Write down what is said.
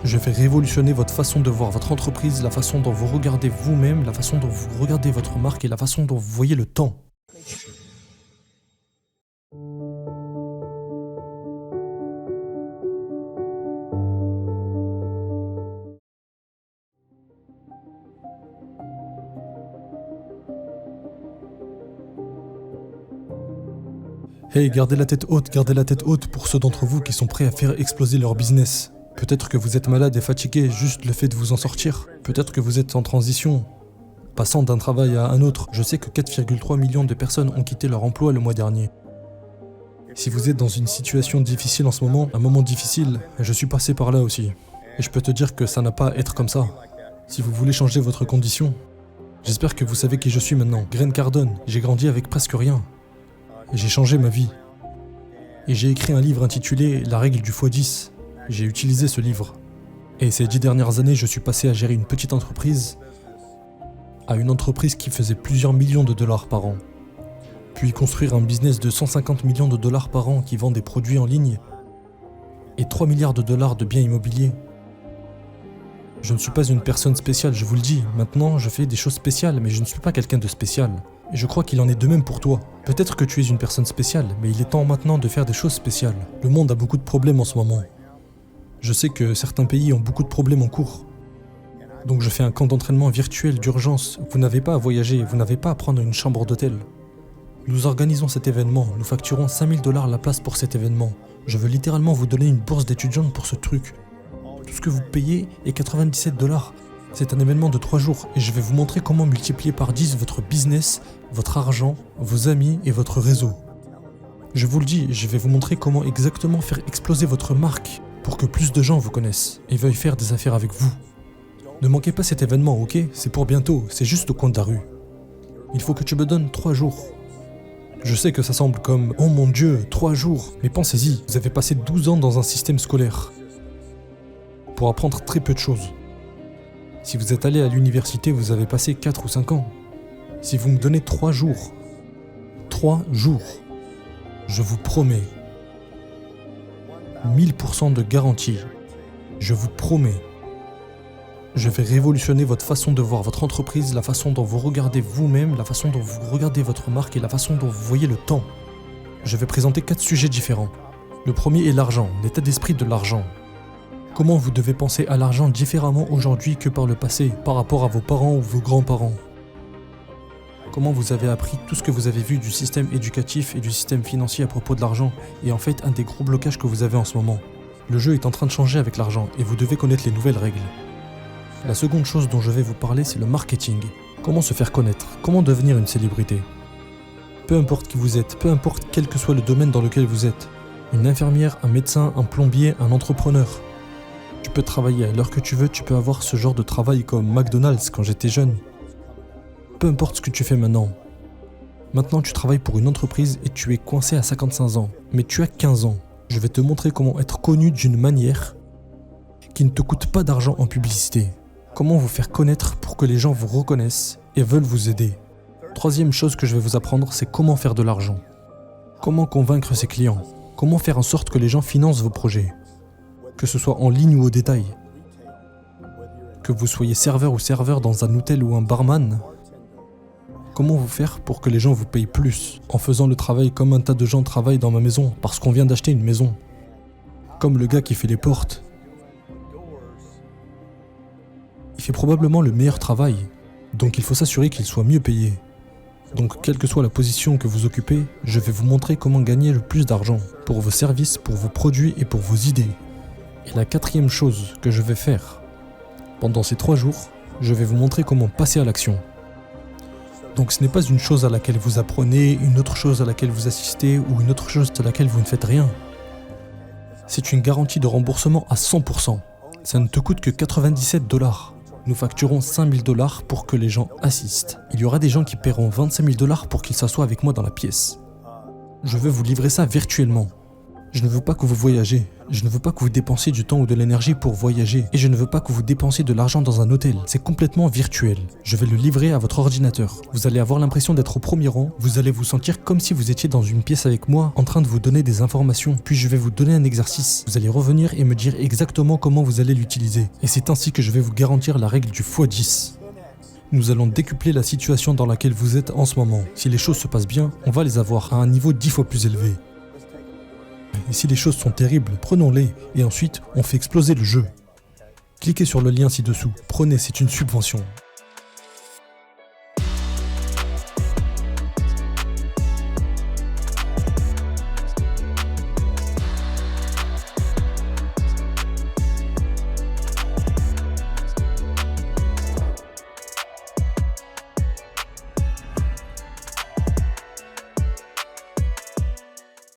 Je vais révolutionner votre façon de voir votre entreprise, la façon dont vous regardez vous-même, la façon dont vous regardez votre marque et la façon dont vous voyez le temps. Hey, gardez la tête haute pour ceux d'entre vous qui sont prêts à faire exploser leur business. Peut-être que vous êtes malade et fatigué, juste le fait de vous en sortir. Peut-être que vous êtes en transition, passant d'un travail à un autre. Je sais que 4,3 millions de personnes ont quitté leur emploi le mois dernier. Si vous êtes dans une situation difficile en ce moment, un moment difficile, je suis passé par là aussi. Et je peux te dire que ça n'a pas à être comme ça. Si vous voulez changer votre condition, j'espère que vous savez qui je suis maintenant. Grant Cardone, j'ai grandi avec presque rien. J'ai changé ma vie. Et j'ai écrit un livre intitulé La règle du x10. J'ai utilisé ce livre. Et ces 10 dernières années, je suis passé à gérer une petite entreprise à une entreprise qui faisait plusieurs millions de dollars par an. Puis construire un business de 150 millions de dollars par an qui vend des produits en ligne et 3 milliards de dollars de biens immobiliers. Je ne suis pas une personne spéciale, je vous le dis. Maintenant, je fais des choses spéciales, mais je ne suis pas quelqu'un de spécial. Et je crois qu'il en est de même pour toi. Peut-être que tu es une personne spéciale, mais il est temps maintenant de faire des choses spéciales. Le monde a beaucoup de problèmes en ce moment. Je sais que certains pays ont beaucoup de problèmes en cours. Donc je fais un camp d'entraînement virtuel d'urgence. Vous n'avez pas à voyager, vous n'avez pas à prendre une chambre d'hôtel. Nous organisons cet événement, nous facturons 5 000 $ la place pour cet événement. Je veux littéralement vous donner une bourse d'étudiante pour ce truc. Tout ce que vous payez est 97 $. C'est un événement de 3 jours et je vais vous montrer comment multiplier par 10 votre business, votre argent, vos amis et votre réseau. Je vous le dis, je vais vous montrer comment exactement faire exploser votre marque pour que plus de gens vous connaissent et veuillent faire des affaires avec vous. Ne manquez pas cet événement, ok? C'est pour bientôt, c'est juste au coin de la rue. Il faut que tu me donnes 3 jours. Je sais que ça semble comme « Oh mon Dieu, 3 jours !» Mais pensez-y, vous avez passé 12 ans dans un système scolaire pour apprendre très peu de choses. Si vous êtes allé à l'université, vous avez passé 4 ou 5 ans. Si vous me donnez 3 jours, je vous promets 1000% de garantie, je vous promets, je vais révolutionner votre façon de voir votre entreprise, la façon dont vous regardez vous-même, la façon dont vous regardez votre marque et la façon dont vous voyez le temps. Je vais présenter 4 sujets différents. Le premier est l'argent, l'état d'esprit de l'argent. Comment vous devez penser à l'argent différemment aujourd'hui que par le passé, par rapport à vos parents ou vos grands-parents. Comment vous avez appris tout ce que vous avez vu du système éducatif et du système financier à propos de l'argent est en fait un des gros blocages que vous avez en ce moment. Le jeu est en train de changer avec l'argent et vous devez connaître les nouvelles règles. La seconde chose dont je vais vous parler, c'est le marketing. Comment se faire connaître, comment devenir une célébrité. Peu importe qui vous êtes, peu importe quel que soit le domaine dans lequel vous êtes. Une infirmière, un médecin, un plombier, un entrepreneur. Tu peux travailler à l'heure que tu veux, tu peux avoir ce genre de travail comme McDonald's quand j'étais jeune. Peu importe ce que tu fais maintenant. Maintenant tu travailles pour une entreprise et tu es coincé à 55 ans. Mais tu as 15 ans. Je vais te montrer comment être connu d'une manière qui ne te coûte pas d'argent en publicité. Comment vous faire connaître pour que les gens vous reconnaissent et veulent vous aider. Troisième chose que je vais vous apprendre, c'est comment faire de l'argent. Comment convaincre ses clients. Comment faire en sorte que les gens financent vos projets. Que ce soit en ligne ou au détail. Que vous soyez serveur ou serveur dans un hôtel ou un barman. Comment vous faire pour que les gens vous payent plus en faisant le travail comme un tas de gens travaillent dans ma maison parce qu'on vient d'acheter une maison. Comme le gars qui fait les portes. Il fait probablement le meilleur travail, donc il faut s'assurer qu'il soit mieux payé. Donc quelle que soit la position que vous occupez, je vais vous montrer comment gagner le plus d'argent pour vos services, pour vos produits et pour vos idées. Et la quatrième chose que je vais faire, pendant ces 3 jours, je vais vous montrer comment passer à l'action. Donc ce n'est pas une chose à laquelle vous apprenez, une autre chose à laquelle vous assistez ou une autre chose à laquelle vous ne faites rien. C'est une garantie de remboursement à 100%. Ça ne te coûte que 97 $. Nous facturons 5 000 $ pour que les gens assistent. Il y aura des gens qui paieront 25 000 $ pour qu'ils s'assoient avec moi dans la pièce. Je vais vous livrer ça virtuellement. Je ne veux pas que vous voyagez. Je ne veux pas que vous dépensiez du temps ou de l'énergie pour voyager. Et je ne veux pas que vous dépensiez de l'argent dans un hôtel. C'est complètement virtuel. Je vais le livrer à votre ordinateur. Vous allez avoir l'impression d'être au premier rang. Vous allez vous sentir comme si vous étiez dans une pièce avec moi, en train de vous donner des informations. Puis je vais vous donner un exercice. Vous allez revenir et me dire exactement comment vous allez l'utiliser. Et c'est ainsi que je vais vous garantir la règle du x10. Nous allons décupler la situation dans laquelle vous êtes en ce moment. Si les choses se passent bien, on va les avoir à un niveau 10 fois plus élevé. Et si les choses sont terribles, prenons-les et ensuite on fait exploser le jeu. Cliquez sur le lien ci-dessous. Prenez, c'est une subvention.